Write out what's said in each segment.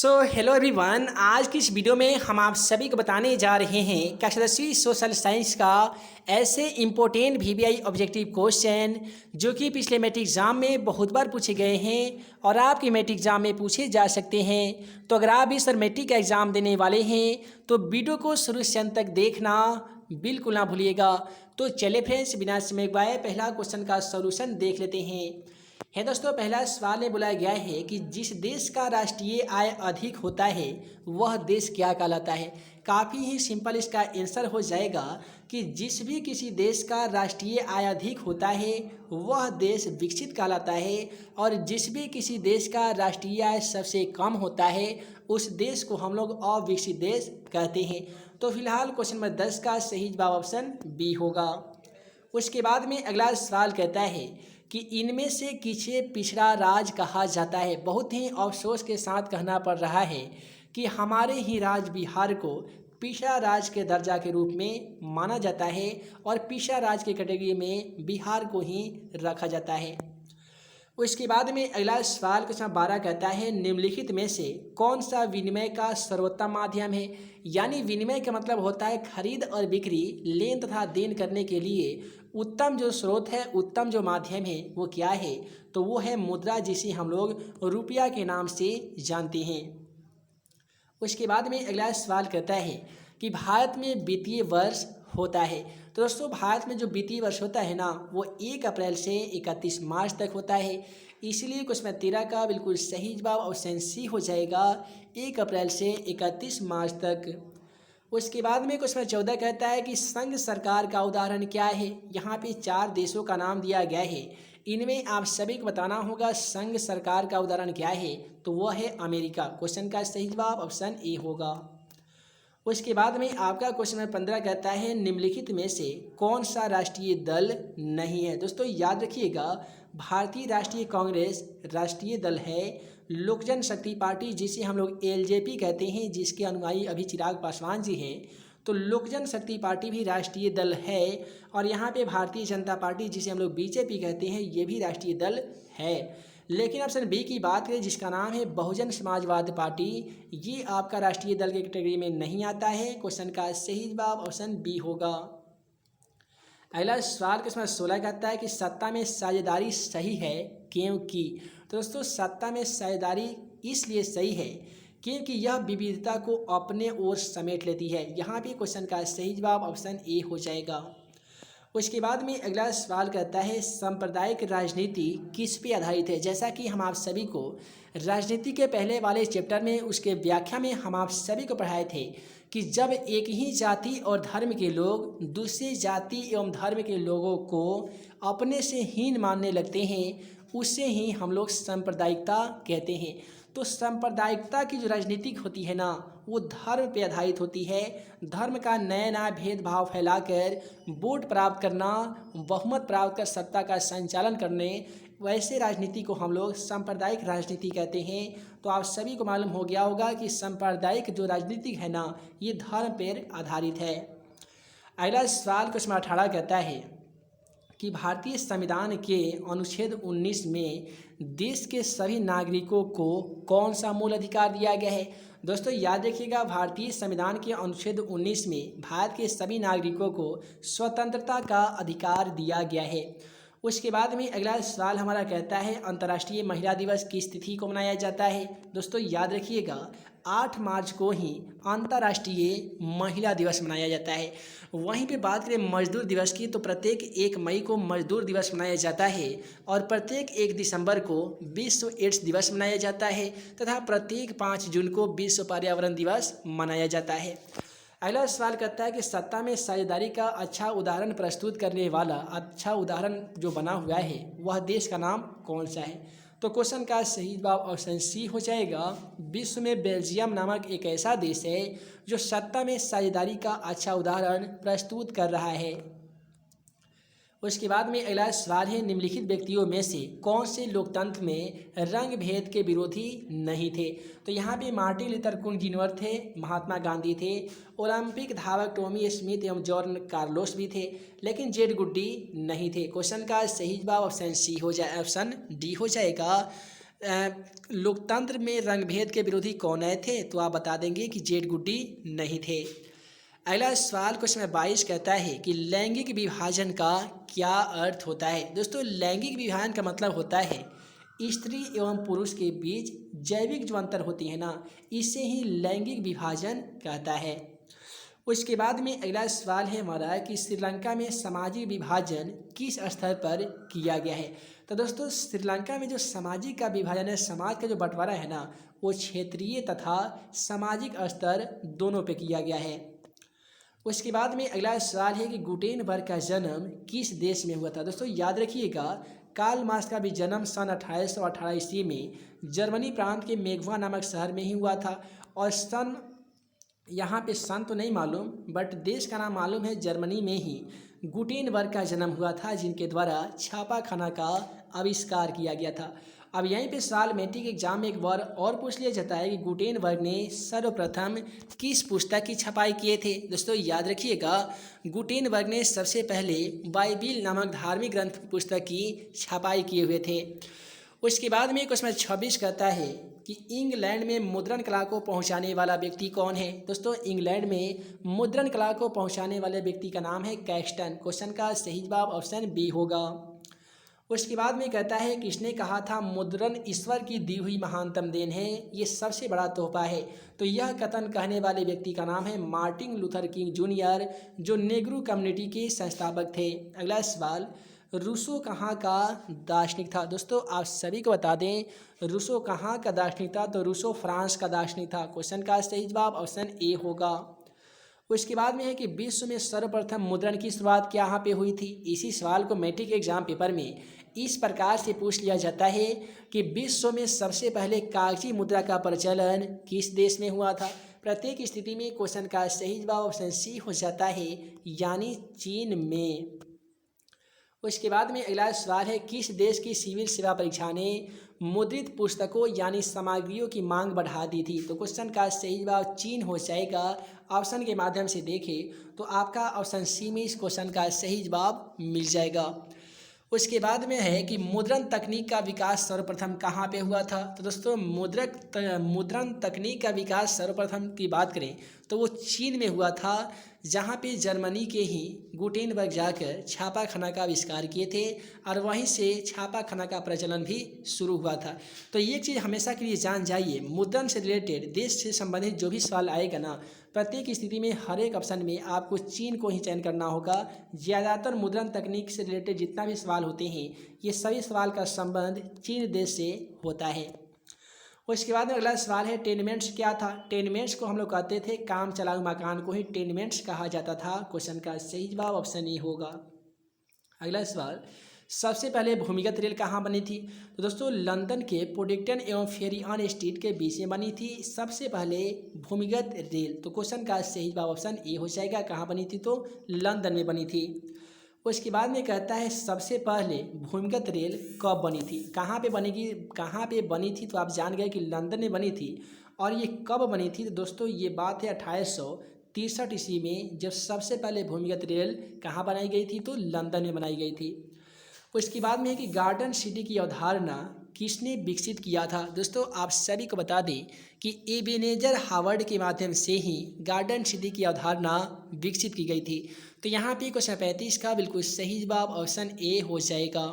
Hello everyone. आज की इस वीडियो में हम आप सभी को बताने जा रहे हैं कक्षा 10वीं सोशल साइंस का ऐसे इम्पोर्टेंट वीवीआई ऑब्जेक्टिव क्वेश्चन जो कि पिछले मैट्रिक एग्जाम में बहुत बार पूछे गए हैं और आपके मैट्रिक एग्जाम में पूछे जा सकते हैं। तो अगर आप इस बार मैट्रिक का एग्ज़ाम देने वाले हैं तो वीडियो को शुरू से अंत तक देखना बिल्कुल ना भूलिएगा। तो चलिए फ्रेंड्स, बिना समय गवाए पहला क्वेश्चन का सॉल्यूशन देख लेते हैं। दोस्तों, पहला सवाल में बोला गया है कि जिस देश का राष्ट्रीय आय अधिक होता है वह देश क्या कहलाता है। काफ़ी ही सिंपल इसका आंसर हो जाएगा कि जिस भी किसी देश का राष्ट्रीय आय अधिक होता है वह देश विकसित कहलाता है, और जिस भी किसी देश का राष्ट्रीय आय सबसे कम होता है उस देश को हम लोग अविकसित देश कहते हैं। तो फिलहाल क्वेश्चन नंबर 10 का सही जवाब ऑप्शन बी होगा। उसके बाद में अगला सवाल कहता है कि इनमें से किसे पिछड़ा राज्य कहा जाता है। बहुत ही अफसोस के साथ कहना पड़ रहा है कि हमारे ही राज्य बिहार को पिछड़ा राज्य के दर्जा के रूप में माना जाता है और पिछड़ा राज्य की कैटेगरी में बिहार को ही रखा जाता है। उसके बाद में अगला सवाल क्वेश्चन 12 कहता है निम्नलिखित में से कौन सा विनिमय का सर्वोत्तम माध्यम है। यानी विनिमय का मतलब होता है खरीद और बिक्री, लेन तथा देन करने के लिए उत्तम जो स्रोत है, उत्तम जो माध्यम है वो क्या है। तो वो है मुद्रा, जिसे हम लोग रुपया के नाम से जानते हैं। उसके बाद में अगला सवाल कहता है कि भारत में वित्तीय वर्ष होता है। तो दोस्तों, भारत में जो वित्तीय वर्ष होता है ना वो 1 अप्रैल से 31 मार्च तक होता है। इसलिए क्वेश्चन 13 का बिल्कुल सही जवाब ऑप्शन सी हो जाएगा, 1 अप्रैल से 31 मार्च तक। उसके बाद में क्वेश्चन 14 कहता है कि संघ सरकार का उदाहरण क्या है। यहाँ पे 4 देशों का नाम दिया गया है, इनमें आप सभी को बताना होगा संघ सरकार का उदाहरण क्या है। तो वह है अमेरिका। क्वेश्चन का सही जवाब ऑप्शन ए होगा। उसके बाद में आपका क्वेश्चन नंबर 15 कहता है निम्नलिखित में से कौन सा राष्ट्रीय दल नहीं है। दोस्तों याद रखिएगा, भारतीय राष्ट्रीय कांग्रेस राष्ट्रीय दल है, लोक जनशक्ति पार्टी जिसे हम लोग एलजेपी कहते हैं, जिसके अनुयायी अभी चिराग पासवान जी हैं, तो लोक जनशक्ति पार्टी भी राष्ट्रीय दल है। और यहाँ पे भारतीय जनता पार्टी जिसे हम लोग बीजेपी कहते हैं ये भी राष्ट्रीय दल है। लेकिन ऑप्शन बी की बात करें जिसका नाम है बहुजन समाजवाद पार्टी, ये आपका राष्ट्रीय दल की कैटेगरी में नहीं आता है। क्वेश्चन का सही जवाब ऑप्शन बी होगा। अगला सवाल क्वेश्चन 16 कहता है कि सत्ता में साझेदारी सही है क्योंकि। तो दोस्तों, सत्ता में साझेदारी इसलिए सही है क्योंकि यह विविधता को अपने ओर समेट लेती है। यहाँ भी क्वेश्चन का सही जवाब ऑप्शन ए हो जाएगा। उसके बाद में अगला सवाल कहता है सांप्रदायिक राजनीति किस पे आधारित है। जैसा कि हम आप सभी को राजनीति के पहले वाले चैप्टर में उसके व्याख्या में हम आप सभी को पढ़ाए थे कि जब एक ही जाति और धर्म के लोग दूसरी जाति एवं धर्म के लोगों को अपने से हीन मानने लगते हैं उसे ही हम लोग सांप्रदायिकता कहते हैं। तो सांप्रदायिकता की जो राजनीति होती है ना वो धर्म पे आधारित होती है। धर्म का नया नया भेदभाव फैलाकर वोट प्राप्त करना, बहुमत प्राप्त कर सत्ता का संचालन करने, वैसे राजनीति को हम लोग सांप्रदायिक राजनीति कहते हैं। तो आप सभी को मालूम हो गया होगा कि सांप्रदायिक जो राजनीति है ना ये धर्म पर आधारित है। अगला सवाल क्वेश्चन 18 कहता है कि भारतीय संविधान के अनुच्छेद 19 में देश के सभी नागरिकों को कौन सा मूल अधिकार दिया गया है। दोस्तों याद रखिएगा, भारतीय संविधान के अनुच्छेद 19 में भारत के सभी नागरिकों को स्वतंत्रता का अधिकार दिया गया है। उसके बाद में अगला सवाल हमारा कहता है अंतर्राष्ट्रीय महिला दिवस किस तिथि को मनाया जाता है। दोस्तों याद रखिएगा, 8 मार्च को ही अंतर्राष्ट्रीय महिला दिवस मनाया जाता है। वहीं पे बात करें मजदूर दिवस की तो प्रत्येक 1 मई को मजदूर दिवस मनाया जाता है और प्रत्येक 1 दिसंबर को विश्व एड्स दिवस मनाया जाता है तथा प्रत्येक 5 जून को विश्व पर्यावरण दिवस मनाया जाता है। अगला सवाल कहता है कि सत्ता में साझेदारी का अच्छा उदाहरण प्रस्तुत करने वाला अच्छा उदाहरण जो बना हुआ है वह देश का नाम कौन सा है। तो क्वेश्चन का सही जवाब ऑप्शन सी हो जाएगा। विश्व में बेल्जियम नामक एक ऐसा देश है जो सत्ता में साझेदारी का अच्छा उदाहरण प्रस्तुत कर रहा है। उसके बाद में अगला सवाल है निम्नलिखित व्यक्तियों में से कौन से लोकतंत्र में रंग भेद के विरोधी नहीं थे। तो यहाँ पे मार्टिन लूथर किंग जूनियर थे, महात्मा गांधी थे, ओलंपिक धावक टॉमी स्मिथ एवं जॉन कार्लोस भी थे, लेकिन जेड गुड्डी नहीं थे। क्वेश्चन का सही जवाब ऑप्शन सी हो जाए, ऑप्शन डी हो जाएगा। लोकतंत्र में रंगभेद के विरोधी कौन आए थे? तो आप बता देंगे कि जेड गुड्डी नहीं थे। अगला सवाल क्वेश्चन नंबर 22 कहता है कि लैंगिक विभाजन का क्या अर्थ होता है? दोस्तों, लैंगिक विभाजन का मतलब होता है स्त्री एवं पुरुष के बीच जैविक जो अंतर होती है ना, इसे ही लैंगिक विभाजन कहता है। उसके बाद में अगला सवाल है हमारा कि श्रीलंका में सामाजिक विभाजन किस स्तर पर किया गया है? तो दोस्तों, श्रीलंका में जो सामाजिक का विभाजन है, समाज का जो बंटवारा है ना, वो क्षेत्रीय तथा सामाजिक स्तर दोनों पे किया गया है। उसके बाद में अगला सवाल है कि गुटेनबर्ग का जन्म किस देश में हुआ था? दोस्तों, याद रखिएगा, कार्ल मार्क्स का भी जन्म सन 1818 ईस्वी में जर्मनी प्रांत के मेघवा नामक शहर में ही हुआ था। और यहाँ पे सन तो नहीं मालूम, बट देश का नाम मालूम है, जर्मनी में ही गुटेनबर्ग का जन्म हुआ था, जिनके द्वारा छापाखाना का आविष्कार किया गया था। अब यहीं पे सवाल मैट्रिक एग्जाम में एक बार और पूछ लिया जाता है कि गुटेनबर्ग ने सर्वप्रथम किस पुस्तक की छपाई किए थे? दोस्तों, याद रखिएगा, गुटेनबर्ग ने सबसे पहले बाइबिल नामक धार्मिक ग्रंथ पुस्तक की छपाई किए हुए थे। उसके बाद में क्वेश्चन 26 कहता है कि इंग्लैंड में मुद्रण कला को पहुंचाने वाला व्यक्ति कौन है? दोस्तों, इंग्लैंड में मुद्रण कला को पहुंचाने वाले व्यक्ति का नाम है कैक्सटन। क्वेश्चन का सही जवाब ऑप्शन बी होगा। उसके बाद में कहता है किसने कहा था मुद्रण ईश्वर की दी हुई महानतम देन है, ये सबसे बड़ा तोहफा है? तो यह कथन कहने वाले व्यक्ति का नाम है मार्टिन लूथर किंग जूनियर, जो नेग्रो कम्युनिटी के संस्थापक थे। अगला सवाल, रूसो कहाँ का दार्शनिक था? दोस्तों, आप सभी को बता दें, रूसो कहाँ का दार्शनिक था? तो रूसो फ्रांस का दार्शनिक था। क्वेश्चन का सही जवाब ऑप्शन ए होगा। उसके बाद में है कि विश्व में सर्वप्रथम मुद्रण की शुरुआत क्या यहाँ पे हुई थी? इसी सवाल को मैट्रिक एग्जाम पेपर में इस प्रकार से पूछ लिया जाता है कि विश्व में सबसे पहले कागजी मुद्रा का प्रचलन किस देश में हुआ था? प्रत्येक स्थिति में क्वेश्चन का सही जवाब ऑप्शन सी हो जाता है, यानी चीन में। उसके बाद में अगला सवाल है किस देश की सिविल सेवा परीक्षा ने मुद्रित पुस्तकों यानी सामग्रियों की मांग बढ़ा दी थी? तो क्वेश्चन का सही जवाब चीन हो जाएगा। ऑप्शन के माध्यम से देखें तो आपका ऑप्शन सी में इस क्वेश्चन का सही जवाब मिल जाएगा। उसके बाद में है कि मुद्रण तकनीक का विकास सर्वप्रथम कहाँ पे हुआ था? तो दोस्तों, मुद्रण तकनीक का विकास सर्वप्रथम की बात करें तो वो चीन में हुआ था, जहाँ पे जर्मनी के ही गुटेनबर्ग जाकर छापाखाना का आविष्कार किए थे और वहीं से छापाखाना का प्रचलन भी शुरू हुआ था। तो ये चीज़ हमेशा के लिए जान जाइए, मुद्रण से रिलेटेड देश से संबंधित जो भी सवाल आएगा ना, प्रत्येक स्थिति में हर एक ऑप्शन में आपको चीन को ही चयन करना होगा। ज़्यादातर मुद्रण तकनीक से रिलेटेड जितना भी सवाल होते हैं, ये सभी सवाल का संबंध चीन देश से होता है। उसके बाद में अगला सवाल है टेनमेंट्स क्या था? टेनमेंट्स को हम लोग कहते थे काम चलाऊ मकान को ही टेनमेंट्स कहा जाता था। क्वेश्चन का सही जवाब ऑप्शन ए होगा। अगला सवाल, सबसे पहले भूमिगत रेल कहाँ बनी थी? तो दोस्तों, लंदन के पोडिंगटन एवं फेरियन स्ट्रीट के बीच में बनी थी सबसे पहले भूमिगत रेल। तो क्वेश्चन का सही जवाब ऑप्शन ए हो जाएगा। कहाँ बनी थी? तो लंदन में बनी थी। उसके बाद में कहता है सबसे पहले भूमिगत रेल कब बनी थी? कहाँ पे बनी थी? तो आप जान गए कि लंदन में बनी थी। और ये कब बनी थी? तो दोस्तों, ये बात है 1863 ईस्वी में, जब सबसे पहले भूमिगत रेल कहाँ बनाई गई थी? तो लंदन में बनाई गई थी। उसके बाद में है कि गार्डन सिटी की अवधारणा किसने विकसित किया था? दोस्तों, आप सभी को बता दें कि एबेनेजर हावर्ड के माध्यम से ही गार्डन सिटी की अवधारणा विकसित की गई थी। तो यहाँ पे क्वेश्चन 35 का बिल्कुल सही जवाब ऑप्शन ए हो जाएगा।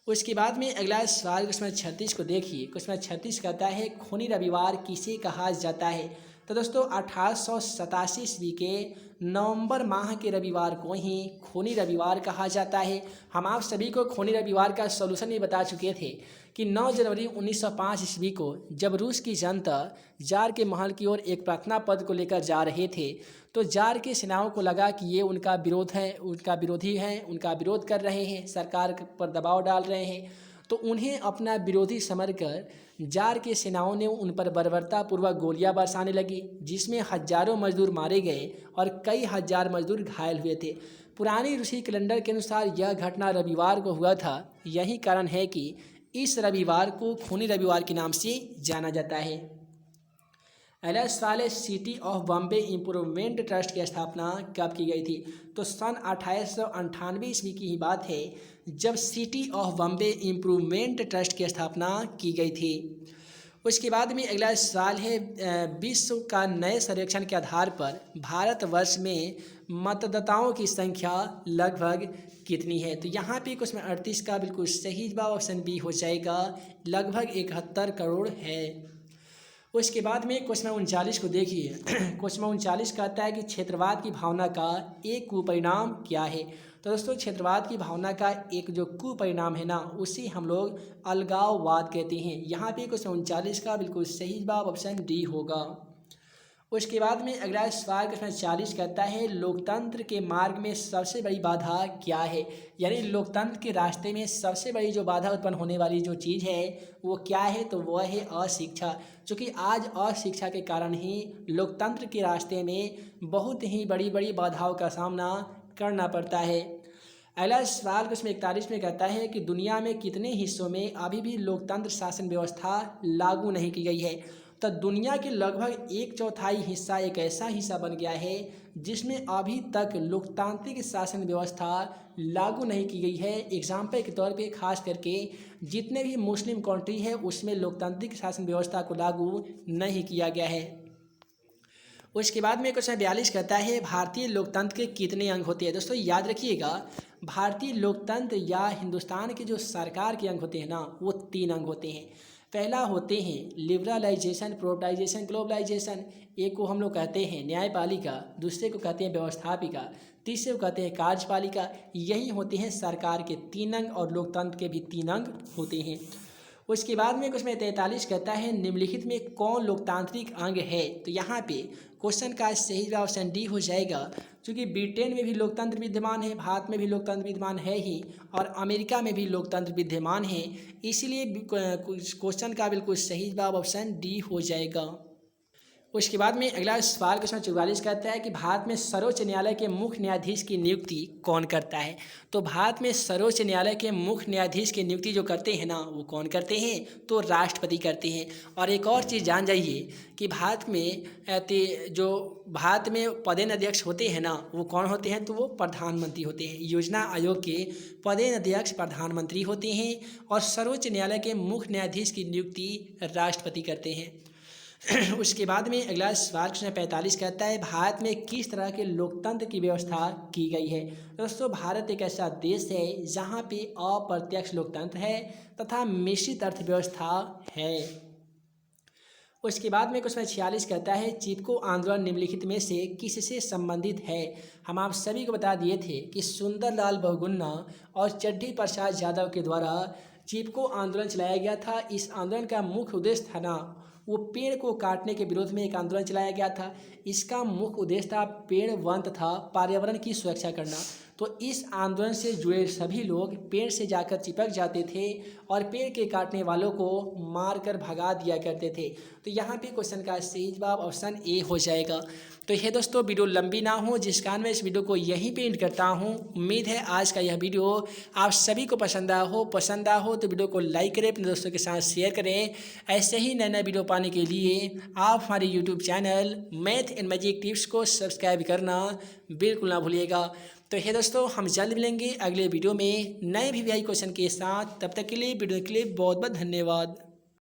उसके बाद में अगला सवाल क्वेश्चन 36 को देखिए। क्वेश्चन 36 कहता है खूनी रविवार किसे कहा जाता है? तो दोस्तों, 1887 ईस्वी के नवंबर माह के रविवार को ही खूनी रविवार कहा जाता है। हम आप सभी को खूनी रविवार का सॉल्यूशन भी बता चुके थे कि 9 जनवरी 1905 ईस्वी को जब रूस की जनता जार के महल की ओर एक प्रार्थना पद को लेकर जा रहे थे, तो जार के सेनाओं को लगा कि ये उनका विरोधी हैं, उनका विरोध कर रहे हैं, सरकार पर दबाव डाल रहे हैं। तो उन्हें अपना विरोधी समझकर जार के सेनाओं ने उन पर बर्बरतापूर्वक गोलियां बरसाने लगी, जिसमें हजारों मजदूर मारे गए और कई हजार मजदूर घायल हुए थे। पुरानी रूसी कैलेंडर के अनुसार यह घटना रविवार को हुआ था। यही कारण है कि इस रविवार को खूनी रविवार के नाम से जाना जाता है। अगला सवाल है, city of Bombay improvement trust की स्थापना कब की गई थी? तो सन 1898 ईस्वी की ही बात है जब city of Bombay improvement trust की स्थापना की गई थी। उसके बाद में अगला सवाल है, विश्व का नए सर्वेक्षण के आधार पर भारतवर्ष में मतदाताओं की संख्या लगभग कितनी है? तो यहाँ पे क्वेश्चन 38 का बिल्कुल सही जवाब ऑप्शन बी हो जाएगा, लगभग 71 करोड़ है। उसके बाद में क्वेश्चन 39 को देखिए। क्वेश्चन 39 कहता है कि क्षेत्रवाद की भावना का एक कुपरिणाम क्या है? तो दोस्तों, क्षेत्रवाद की भावना का एक जो कुपरिणाम है ना, उसे हम लोग अलगाववाद कहते हैं। यहाँ पे क्वेश्चन 39 का बिल्कुल सही जवाब ऑप्शन डी होगा। उसके बाद में अगला सवाल क्वेश्चन 40 कहता है, लोकतंत्र के मार्ग में सबसे बड़ी बाधा क्या है? यानी लोकतंत्र के रास्ते में सबसे बड़ी जो बाधा उत्पन्न होने वाली जो चीज़ है वो क्या है? तो वह है अशिक्षा। क्योंकि आज अशिक्षा के कारण ही लोकतंत्र के रास्ते में बहुत ही बड़ी बड़ी बाधाओं का सामना करना पड़ता है। अगला सवाल क्वेश्चन 41 में कहता है कि दुनिया में कितने हिस्सों में अभी भी लोकतंत्र शासन व्यवस्था लागू नहीं की गई है? तो दुनिया के लगभग 1/4 हिस्सा एक ऐसा हिस्सा बन गया है जिसमें अभी तक लोकतांत्रिक शासन व्यवस्था लागू नहीं की गई है। एग्जाम्पल के तौर पे खास करके जितने भी मुस्लिम कंट्री है उसमें लोकतांत्रिक शासन व्यवस्था को लागू नहीं किया गया है। उसके बाद में क्वेश्चन 42 कहता है, भारतीय लोकतंत्र के कितने अंग होते हैं? दोस्तों याद रखिएगा, भारतीय लोकतंत्र या हिंदुस्तान के जो सरकार के अंग होते हैं ना, वो 3 अंग होते हैं। पहला होते हैं लिबरलाइजेशन, प्रोटाइजेशन, ग्लोबलाइजेशन। एक को हम लोग कहते हैं न्यायपालिका, दूसरे को कहते हैं व्यवस्थापिका, तीसरे को कहते हैं कार्यपालिका। यही होते हैं सरकार के 3 अंग और लोकतंत्र के भी 3 अंग होते हैं। उसके बाद में क्वेश्चन 43 कहता है, निम्नलिखित में कौन लोकतांत्रिक अंग है? तो यहाँ पे क्वेश्चन का सही जवाब ऑप्शन डी हो जाएगा, क्योंकि ब्रिटेन में भी लोकतंत्र विद्यमान है, भारत में भी लोकतंत्र विद्यमान है ही, और अमेरिका में भी लोकतंत्र विद्यमान है। इसीलिए क्वेश्चन का बिल्कुल सही जवाब ऑप्शन डी हो जाएगा। उसके बाद में अगला सवाल क्वेश्चन 44 कहता है कि भारत में सर्वोच्च न्यायालय के मुख्य न्यायाधीश की नियुक्ति कौन करता है? तो भारत में सर्वोच्च न्यायालय के मुख्य न्यायाधीश की नियुक्ति जो करते हैं ना, वो कौन करते हैं? तो राष्ट्रपति करते हैं। और एक और चीज़ जान जाइए कि भारत में पदेन अध्यक्ष होते हैं ना, वो कौन होते हैं? तो वो प्रधानमंत्री होते हैं। योजना आयोग के पदेन अध्यक्ष प्रधानमंत्री होते हैं और सर्वोच्च न्यायालय के मुख्य न्यायाधीश की नियुक्ति राष्ट्रपति करते हैं। उसके बाद में अगला सवाल क्वेश्चन 45 कहता है, भारत में किस तरह के लोकतंत्र की व्यवस्था की गई है? दोस्तों, भारत एक ऐसा देश है जहाँ पे अप्रत्यक्ष लोकतंत्र है तथा मिश्रित अर्थव्यवस्था है। उसके बाद में क्वेश्चन 46 कहता है, चिपको आंदोलन निम्नलिखित में से किससे संबंधित है? हम आप सभी को बता दिए थे कि सुंदरलाल बहुगुणा और चड्ढी प्रसाद यादव के द्वारा चिपको आंदोलन चलाया गया था। इस आंदोलन का मुख्य उद्देश्य था ना, वो पेड़ को काटने के विरोध में एक आंदोलन चलाया गया था। इसका मुख्य उद्देश्य था पेड़ वन तथा पर्यावरण की सुरक्षा करना। तो इस आंदोलन से जुड़े सभी लोग पेड़ से जाकर चिपक जाते थे और पेड़ के काटने वालों को मारकर भगा दिया करते थे। तो यहाँ पे क्वेश्चन का सही जवाब ऑप्शन ए हो जाएगा। तो ये दोस्तों वीडियो लंबी ना हो, जिस कारण मैं इस वीडियो को यहीं पे एंड करता हूँ। उम्मीद है आज का यह वीडियो आप सभी को पसंद आया हो तो वीडियो को लाइक करें, अपने दोस्तों के साथ शेयर करें। ऐसे ही नए नए वीडियो पाने के लिए आप हमारे YouTube channel math and magic tips को सब्सक्राइब करना बिल्कुल ना भूलिएगा। तो हे दोस्तों, हम जल्द मिलेंगे अगले वीडियो में नए वीवीआई क्वेश्चन के साथ। तब तक के लिए वीडियो के लिए बहुत बहुत धन्यवाद।